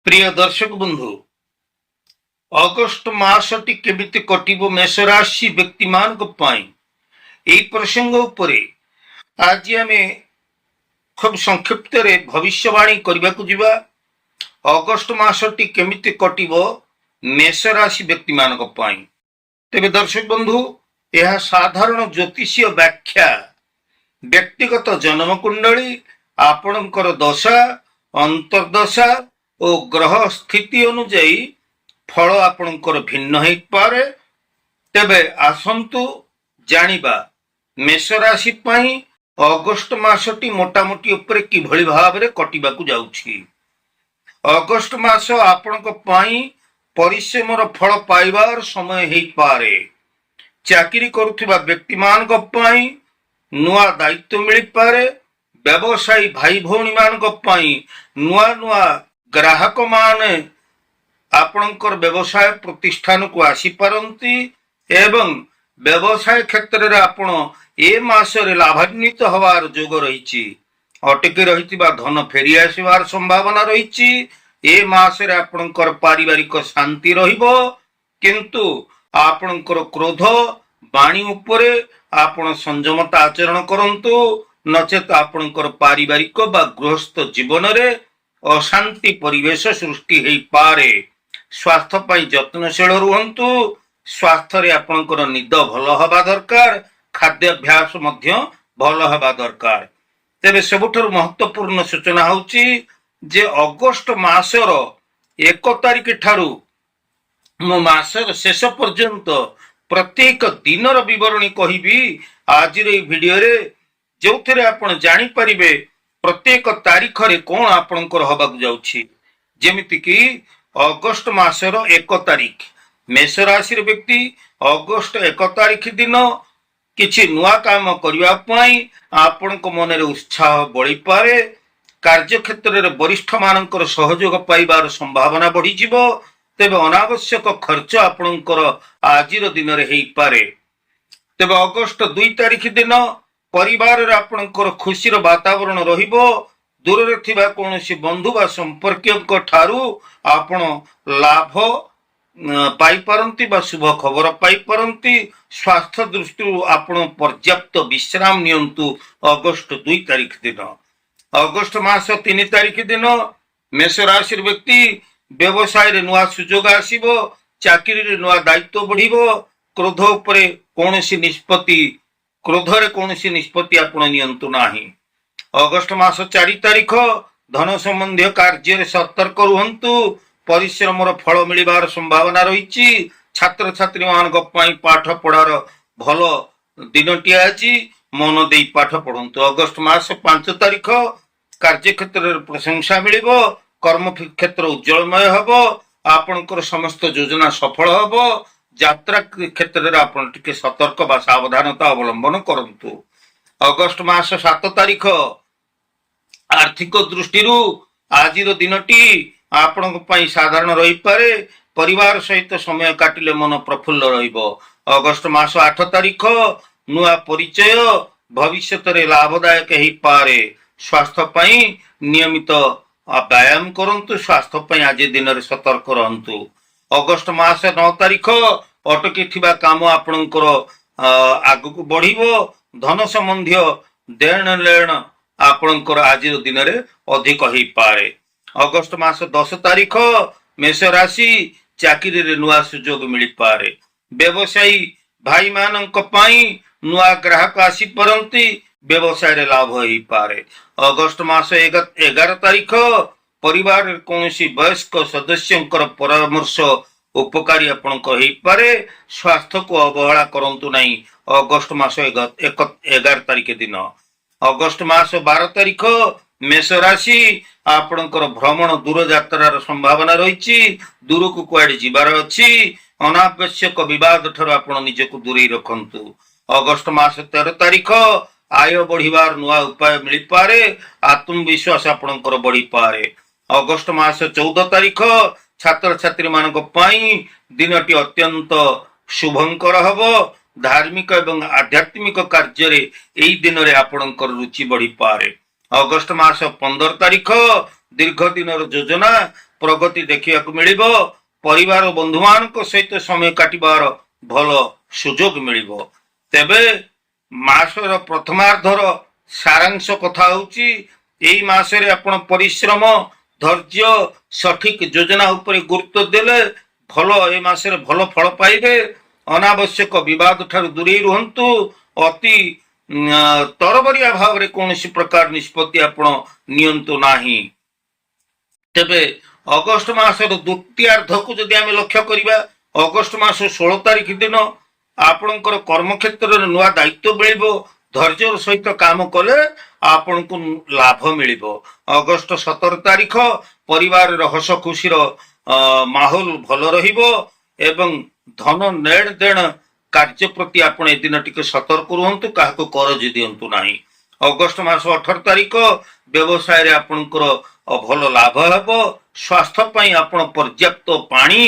प्रिय दर्शक बंधु अगस्ट मासटी केमिति कटिबो मेष राशि व्यक्ति मान प्रसंग उपरे आज आमे खूब संक्षिप्त रे भविष्यवाणी करबा को जिबा। अगस्ट मासटी केमिति कटिबो मेष राशि व्यक्ति मान तेबे दर्शक बंधु यह साधारण ज्योतिषीय व्याख्या व्यक्तिगत जन्म कुंडली आपणकर दशा अंतर्दशा और ग्रह स्थिति अनुजाई फल आपणकर भिन्न हो पारे। तेबे आसंतु जानिबा मेष राशि पई अगस्ट मासटी मोटामोटी उपरे किभଳି भाबरे कटिबाकू जाउछि। अगस्ट मास आपणक पई परिश्रमर फल पाइबार समय हो पारे। चाकरी करुथिबा व्यक्ति मानक पई नुआ दायित्व मिल पारे। व्यवसायी भाई भौणी मानक पई नुआ नुआ ग्राहक माने आपणकर व्यवसाय प्रतिष्ठान को आसी पारंती एवं व्यवसाय क्षेत्र रे आपण ए मासरे लाभान्वित हवार जोग रहिछि। अटकी रहितिबा धन फेरी आसीबार संभावना रहिछि। ए मासरे आपणकर पारिवारिक शांति रहिबो, किंतु आपणकर क्रोध वाणी उपरे आपण संयमता आचरण करंतु, नचेत आपणकर पारिवारिक बा गृहस्थ जीवन रे अशांति परिवेश सृष्टि हो पारे। स्वास्थ्य पाई जत्नशील रुहंतु। स्वास्थ्य रे आपणकर निद भल हवा दरकार, खाद्याभ्यास मध्य भल हवा दरकार। तेबे सबुठारु महत्वपूर्ण सूचना होउची जे अगस्ट मासर 1 तारिख ठारू मो मासर शेष पर्यंत प्रत्येक दिनर विवरणी कहिबी आज रे वीडियो रे, जो थरे आपण जानि परिबे प्रत्येक तारीख रे कोन आपणकर हबाक जाउछि। जेमिति कि अगस्ट मासर 1 तारिख मेष राशि व्यक्ति अगस्ट 1 तारिख दिन किछि नुआ काम करिवा पई आपणक मन रे उत्साह बढ़ी पारे। कार्य क्षेत्र रे वरिष्ठ मानकर सहयोग पाइबार संभावना बढ़ी जिवो। तेबे अनावश्यक खर्च आपणकर आजिर दिन रे हेई पारे। तेबे अगस्ट 2 तारिख दिन परिवार रे आपणकर खुशीर वातावरण रहिबो। दूर रे थिबा कोनोसी बंधु बा संपर्कियक ठारू आपण लाभ पाई पारंती बा शुभ खबर पाई पारंती। स्वास्थ्य दृष्टि आपण पर्याप्त विश्राम नियंतु। अगस्ट 2 तारिख दिन अगस्ट मास 3 तारिख दिन मेष राशि व्यक्ति व्यवसाय रे नुआ सुजोग आसीबो। चाकरी रे नुआ दायित्व बढ़िबो। क्रोध उपरे कोनोसी निष्पत्ति आपण नियंतु नाही। अगस्ट मास 4 तारिख धन संबंधी कार्य रे सतर्क रुहंतु। परिश्रमर फल मिलिबार संभावना रहिछि। छात्र छात्री मानक पई पाठ पढ़ार भल दिनटी आछि। मन देई पाठ पढ़ंतु। अगस्ट मास 5 तारिख कार्य क्षेत्र रे प्रशंसा मिलिबो। कर्म क्षेत्र उज्जवलमय हबो। आपणकर समस्त योजना सफल हबो। यात्रा क्षेत्र रे आपण टिके सतर्क बा सावधानता अवलंबन करंतु। अगस्ट मास 7 तारिख आर्थिक दृष्टि आजिर दिनटी आपणक पई साधारण रही पारे। परिवार सहित समय काटिले मन प्रफुल्ल रहिबो। अगस्ट मास 8 तारिख नुआ परिचय भविष्यत रे लाभदायक हेई पारे। स्वास्थ्य पई नियमित व्यायाम करंतु। स्वास्थ्य पई आज दिन रे सतर्क रहंतु। अगस्ट मास 9 तारिख अटकी थिबा काम आपणकर आगु बढ़िबो। धन संबंधी देण लेण आपणकर आज दिन रे अधिक हेई पारे। अगस्ट मास 10 तारिख मेष राशि चाकरी रे नुआ सुजोग मिल पारे। व्यवसायी भाई मानक पई नुआ ग्राहक आसी परंती। व्यवसाय रे लाभ हेई पारे। अगस्ट मास 11 तारिख परिवार रे कोनोसी वयस्क सदस्यंकर परामर्श उपकारी आपणक हेई पारे। स्वास्थ्य को अवहेला करंतु नाही। अगस्ट मास 11 तारिख दिन अगस्ट मास 12 तारिख मेष राशि आपणकर भ्रमण दूर यात्रार संभावना रहिछि। दूर को कुआडे जिबार अछि। अनावश्यक विवाद ठार आपण निजको दूरे रखंतु। अगस्ट मास 13 तारिख आय बढ़िबार नुआ उपाय मिल पारे। आत्मविश्वास आपणकर बढ़ी पारे। अगस्ट मास 14 तारिख छात्र छात्री मानक पई दिनटी अत्यंत शुभंकर हबो। धार्मिक एवं आध्यात्मिक कार्य रे एई दिन रे आपणकर रुचि बढ़ी पारे। अगस्ट मास 15 तारिख ଦୀର୍ଘ ଦିନର ଯୋଜନା ପ୍ରଗତି ଦେଖିବାକୁ ମିଳିବ। ପରିବାର ବନ୍ଧୁ ମାନଙ୍କ ସହିତ ସମୟ କାଟିବାର ଭଲ ସୁଯୋଗ ମିଳିବ। ତେବେ ମାସର ପ୍ରଥମାର୍ଦ୍ଧର ସାରାଂଶ କଥା ହଉଛି, ଏଇ ମାସରେ ଆପଣ ପରିଶ୍ରମ, ଧୈର୍ଯ୍ୟ, ସଠିକ ଯୋଜନା ଉପରେ ଗୁରୁତ୍ୱ ଦେଲେ ଭଲ ଏ ମାସରେ ଭଲ ଫଳ ପାଇବେ। ଅନାବଶ୍ୟକ ବିବାଦ ଠାରୁ ଦୂରେଇ ରୁହନ୍ତୁ। ଅତି ତରବରିଆ ଭାବରେ କୌଣସି ପ୍ରକାର ନିଷ୍ପତ୍ତି ଆପଣ ନିଅନ୍ତୁ ନାହିଁ। ତେବେ ଅଗଷ୍ଟ ମାସର ଦ୍ୱିତୀୟାର୍ଦ୍ଧକୁ ଯଦି ଆମେ ଲକ୍ଷ୍ୟ କରିବା, ଅଗଷ୍ଟ ମାସ 16 ତାରିଖ ଦିନ ଆପଣଙ୍କର କର୍ମକ୍ଷେତ୍ରରେ ନୂଆ ଦାୟିତ୍ୱ ମିଳିବ। ଧୈର୍ଯ୍ୟର ସହିତ କାମ କଲେ ଆପଣଙ୍କୁ ଲାଭ ମିଳିବ। ଅଗଷ୍ଟ 17 ତାରିଖ ପରିବାରର ହସ ଖୁସିର ମାହୋଲ ଭଲ ରହିବ ଏବଂ ଧନ ନେଣ ଦେଣ କାର୍ଯ୍ୟ ପ୍ରତି ଆପଣ ଏଦିନ ଟିକେ ସତର୍କ ରୁହନ୍ତୁ, କାହାକୁ କରଜ ଦିଅନ୍ତୁ ନାହିଁ। ଅଗଷ୍ଟ ମାସ 18 ତାରିଖ ବ୍ୟବସାୟରେ ଆପଣଙ୍କର ଭଲ ଲାଭ ହେବ। ସ୍ୱାସ୍ଥ୍ୟ ପାଇଁ ଆପଣ ପର୍ଯ୍ୟାପ୍ତ ପାଣି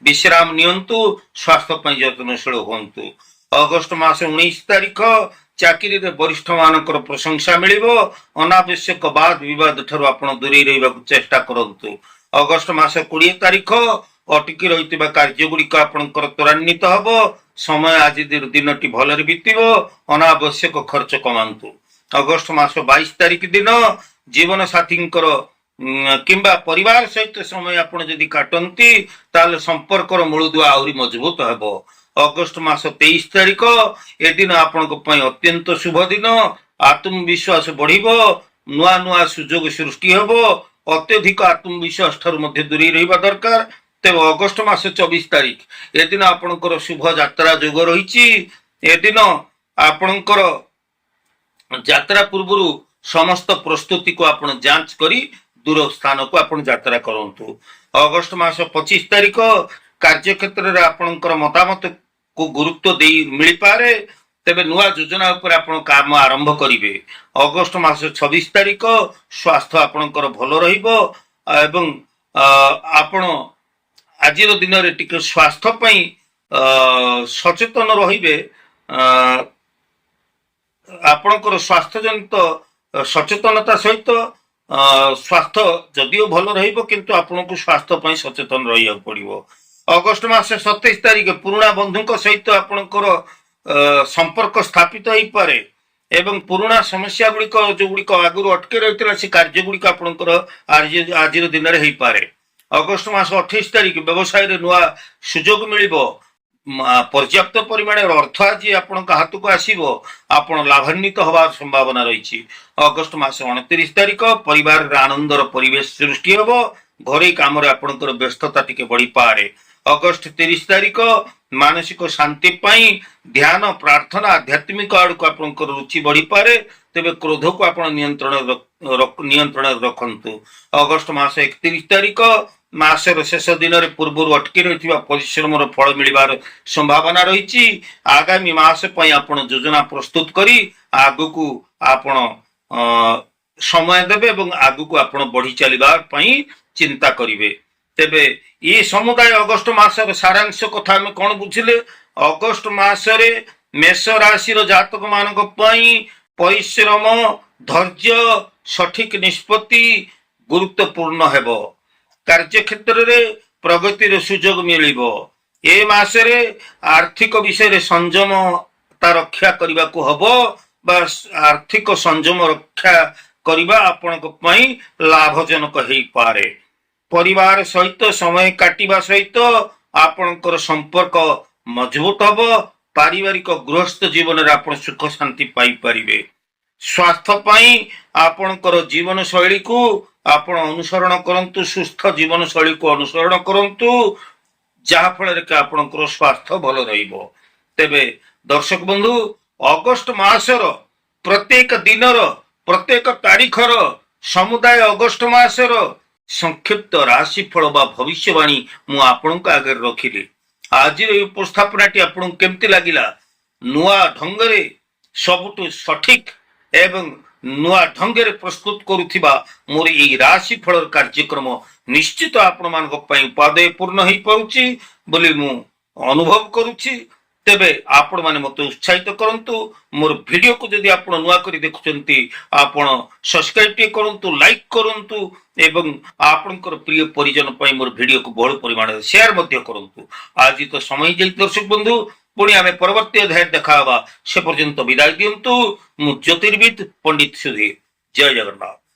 ବିଶ୍ରାମ ନିଅନ୍ତୁ, ସ୍ୱାସ୍ଥ୍ୟ ପାଇଁ ଯତ୍ନଶୀଳ ହୁଅନ୍ତୁ। ଅଗଷ୍ଟ ମାସ 19 ତାରିଖ ଚାକିରିରେ ବରିଷ୍ଠ ମାନଙ୍କର ପ୍ରଶଂସା ମିଳିବ। ଅନାବଶ୍ୟକ ବାଦ ବିବାଦ ଠାରୁ ଆପଣ ଦୂରେଇ ରହିବାକୁ ଚେଷ୍ଟା କରନ୍ତୁ। ଅଗଷ୍ଟ ମାସ 20 ତାରିଖ ଅଟକି ରହିଥିବା କାର୍ଯ୍ୟ ଗୁଡିକ ଆପଣଙ୍କର ତ୍ୱରାନ୍ୱିତ ହେବ। ସମୟ ଆଜି ଦିନଟି ଭଲରେ ବିତିବ। ଅନାବଶ୍ୟକ ଖର୍ଚ୍ଚ କମାନ୍ତୁ। ଅଗଷ୍ଟ ମାସ 22 ତାରିଖ ଦିନ ଜୀବନ ସାଥୀଙ୍କର କିମ୍ବା ପରିବାର ସହିତ ସମୟ ଆପଣ ଯଦି କାଟନ୍ତି ତାହେଲେ ସମ୍ପର୍କର ମୂଳଦୁଆ ଆହୁରି ମଜବୁତ ହେବ। ଅଗଷ୍ଟ ମାସ 23 ତାରିଖ ଏଦିନ ଆପଣଙ୍କ ପାଇଁ ଅତ୍ୟନ୍ତ ଶୁଭ ଦିନ। ଆତ୍ମବିଶ୍ୱାସ ବଢିବ, ନୂଆ ନୂଆ ସୁଯୋଗ ସୃଷ୍ଟି ହେବ। ଅତ୍ୟଧିକ ଆତ୍ମବିଶ୍ୱାସ ଠାରୁ ମଧ୍ୟ ଦୂରେଇ ରହିବା ଦରକାର। ତେବେ ଅଗଷ୍ଟ ମାସ 24 ତାରିଖ ଏଦିନ ଆପଣଙ୍କର ଶୁଭ ଯାତ୍ରା ଯୋଗ ରହିଛି। ଏଦିନ ଆପଣଙ୍କର ଯାତ୍ରା ପୂର୍ବରୁ ସମସ୍ତ ପ୍ରସ୍ତୁତିକୁ ଆପଣ ଯାଞ୍ଚ କରି ଦୂର ସ୍ଥାନକୁ ଆପଣ ଯାତ୍ରା କରନ୍ତୁ। ଅଗଷ୍ଟ ମାସ 25 ତାରିଖ କାର୍ଯ୍ୟକ୍ଷେତ୍ରରେ ଆପଣଙ୍କର ମତାମତକୁ ଗୁରୁତ୍ୱ ଦେଇ ମିଳିପାରେ। ତେବେ ନୂଆ ଯୋଜନା ଉପରେ ଆପଣ କାମ ଆରମ୍ଭ କରିବେ। ଅଗଷ୍ଟ ମାସ 26 ତାରିଖ ସ୍ୱାସ୍ଥ୍ୟ ଆପଣଙ୍କର ଭଲ ରହିବ ଏବଂ ଆପଣ ଆଜିର ଦିନରେ ଟିକେ ସ୍ୱାସ୍ଥ୍ୟ ପାଇଁ ସଚେତନ ରହିବେ। ଆପଣଙ୍କର ସ୍ୱାସ୍ଥ୍ୟ ଜନିତ ସଚେତନତା ସହିତ ସ୍ୱାସ୍ଥ୍ୟ ଯଦିଓ ଭଲ ରହିବ, କିନ୍ତୁ ଆପଣଙ୍କୁ ସ୍ୱାସ୍ଥ୍ୟ ପାଇଁ ସଚେତନ ରହିବାକୁ ପଡିବ। ଅଗଷ୍ଟ ମାସ 27 ତାରିଖ ପୁରୁଣା ବନ୍ଧୁଙ୍କ ସହିତ ଆପଣଙ୍କର ସମ୍ପର୍କ ସ୍ଥାପିତ ହେଇପାରେ ଏବଂ ପୁରୁଣା ସମସ୍ୟା ଗୁଡିକ ଯୋଉଗୁଡିକ ଆଗରୁ ଅଟକି ରହିଥିଲା ସେ କାର୍ଯ୍ୟ ଗୁଡିକ ଆପଣଙ୍କର ଆଜିର ଦିନରେ ହେଇପାରେ। ଅଗଷ୍ଟ ମାସ 28 ତାରିଖ ବ୍ୟବସାୟରେ ନୂଆ ସୁଯୋଗ ମିଳିବ। ପର୍ଯ୍ୟାପ୍ତ ପରିମାଣର ଅର୍ଥ ଆଜି ଆପଣଙ୍କ ହାତକୁ ଆସିବ। ଆପଣ ଲାଭାନ୍ୱିତ ହେବାର ସମ୍ଭାବନା ରହିଛି। ଅଗଷ୍ଟ ମାସ 29 ତାରିଖ ପରିବାରରେ ଆନନ୍ଦର ପରିବେଶ ସୃଷ୍ଟି ହେବ। ଘରୋଇ କାମରେ ଆପଣଙ୍କର ବ୍ୟସ୍ତତା ଟିକେ ବଢିପାରେ। ଅଗଷ୍ଟ 30 ତାରିଖ ମାନସିକ ଶାନ୍ତି ପାଇଁ ଧ୍ୟାନ, ପ୍ରାର୍ଥନା, ଆଧ୍ୟାତ୍ମିକ ଆଡକୁ ଆପଣଙ୍କର ରୁଚି ବଢିପାରେ। ତେବେ କ୍ରୋଧକୁ ଆପଣ ନିୟନ୍ତ୍ରଣରେ ରଖନ୍ତୁ। ଅଗଷ୍ଟ ମାସ 31 ତାରିଖ ମାସର ଶେଷ ଦିନରେ ପୂର୍ବରୁ ଅଟକି ରହିଥିବା ପରିଶ୍ରମର ଫଳ ମିଳିବାର ସମ୍ଭାବନା ରହିଛି। ଆଗାମୀ ମାସ ପାଇଁ ଆପଣ ଯୋଜନା ପ୍ରସ୍ତୁତ କରି ଆଗକୁ ଆପଣ ସମୟ ଦେବେ ଏବଂ ଆଗକୁ ଆପଣ ବଢି ଚାଲିବା ପାଇଁ ଚିନ୍ତା କରିବେ। ତେବେ ଏ ସମୁଦାୟ ଅଗଷ୍ଟ ମାସର ସାରାଂଶ କଥା ଆମେ କଣ ବୁଝିଲେ? ଅଗଷ୍ଟ ମାସରେ ମେଷ ରାଶିର ଜାତକ ମାନଙ୍କ ପାଇଁ ପରିଶ୍ରମ, ଧୈର୍ଯ୍ୟ, ସଠିକ ନିଷ୍ପତ୍ତି ଗୁରୁତ୍ୱପୂର୍ଣ୍ଣ ହେବ। କାର୍ଯ୍ୟକ୍ଷେତ୍ରରେ ପ୍ରଗତିର ସୁଯୋଗ ମିଳିବ। ଏ ମାସରେ ଆର୍ଥିକ ବିଷୟରେ ସଂଯମତା ରକ୍ଷା କରିବାକୁ ହବ ବା ଆର୍ଥିକ ସଂଯମ ରକ୍ଷା କରିବା ଆପଣଙ୍କ ପାଇଁ ଲାଭଜନକ ହେଇପାରେ। ପରିବାର ସହିତ ସମୟ କାଟିବା ସହିତ ଆପଣଙ୍କର ସମ୍ପର୍କ ମଜବୁତ ହବ। ପାରିବାରିକ ଗୃହସ୍ଥ ଜୀବନରେ ଆପଣ ସୁଖ ଶାନ୍ତି ପାଇପାରିବେ। ସ୍ୱାସ୍ଥ୍ୟ ପାଇଁ ଆପଣଙ୍କର ଜୀବନ ଶୈଳୀକୁ ଆପଣ ଅନୁସରଣ କରନ୍ତୁ, ସୁସ୍ଥ ଜୀବନ ଶୈଳୀକୁ ଅନୁସରଣ କରନ୍ତୁ, ଯାହା ଫଳରେ କି ଆପଣଙ୍କର ସ୍ୱାସ୍ଥ୍ୟ ଭଲ ରହିବ। ତେବେ ଦର୍ଶକ ବନ୍ଧୁ, ଅଗଷ୍ଟ ମାସର ପ୍ରତ୍ୟେକ ଦିନର ପ୍ରତ୍ୟେକ ତାରିଖର ସମୁଦାୟ ଅଗଷ୍ଟ ମାସର ସଂକ୍ଷିପ୍ତ ରାଶିଫଳ ବା ଭବିଷ୍ୟବାଣୀ ମୁଁ ଆପଣଙ୍କ ଆଗରେ ରଖିଲି। ଆଜିର ଏହି ଉପସ୍ଥାପନାଟି ଆପଣଙ୍କୁ କେମିତି ଲାଗିଲା? ନୂଆ ଢଙ୍ଗରେ ସବୁଠୁ ସଠିକ ଏବଂ ନୂଆ ଢଙ୍ଗରେ ପ୍ରସ୍ତୁତ କରୁଥିବା ମୋର ଏହି ରାଶିଫଳର କାର୍ଯ୍ୟକ୍ରମ ନିଶ୍ଚିତ ଆପଣମାନଙ୍କ ପାଇଁ ଉପାଦେୟ ପୂର୍ଣ୍ଣ ହେଇପାରୁଛି ବୋଲି ମୁଁ ଅନୁଭବ କରୁଛି। ତେବେ ଆପଣମାନେ ମୋତେ ଉତ୍ସାହିତ କରନ୍ତୁ। ମୋର ଭିଡ଼ିଓକୁ ଯଦି ଆପଣ ନୂଆ କରି ଦେଖୁଛନ୍ତି ଆପଣ ସବସ୍କ୍ରାଇବ୍ ଟିକେ କରନ୍ତୁ, ଲାଇକ୍ କରନ୍ତୁ ଏବଂ ଆପଣଙ୍କର ପ୍ରିୟ ପରିଜନ ପାଇଁ ମୋର ଭିଡ଼ିଓକୁ ବହୁଳ ପରିମାଣରେ ସେୟାର ମଧ୍ୟ କରନ୍ତୁ। ଆଜି ତ ସମୟ ହେଇଯାଇଛି ଦର୍ଶକ ବନ୍ଧୁ, ପୁଣି ଆମେ ପରବର୍ତ୍ତୀ ଅଧ୍ୟାୟରେ ଦେଖା ହେବା। ସେ ପର୍ଯ୍ୟନ୍ତ ବିଦାୟ ଦିଅନ୍ତୁ। ମୁଁ ଜ୍ୟୋତିର୍ବିଦ ପଣ୍ଡିତ ସୁଧୀର। ଜୟ ଜଗନ୍ନାଥ।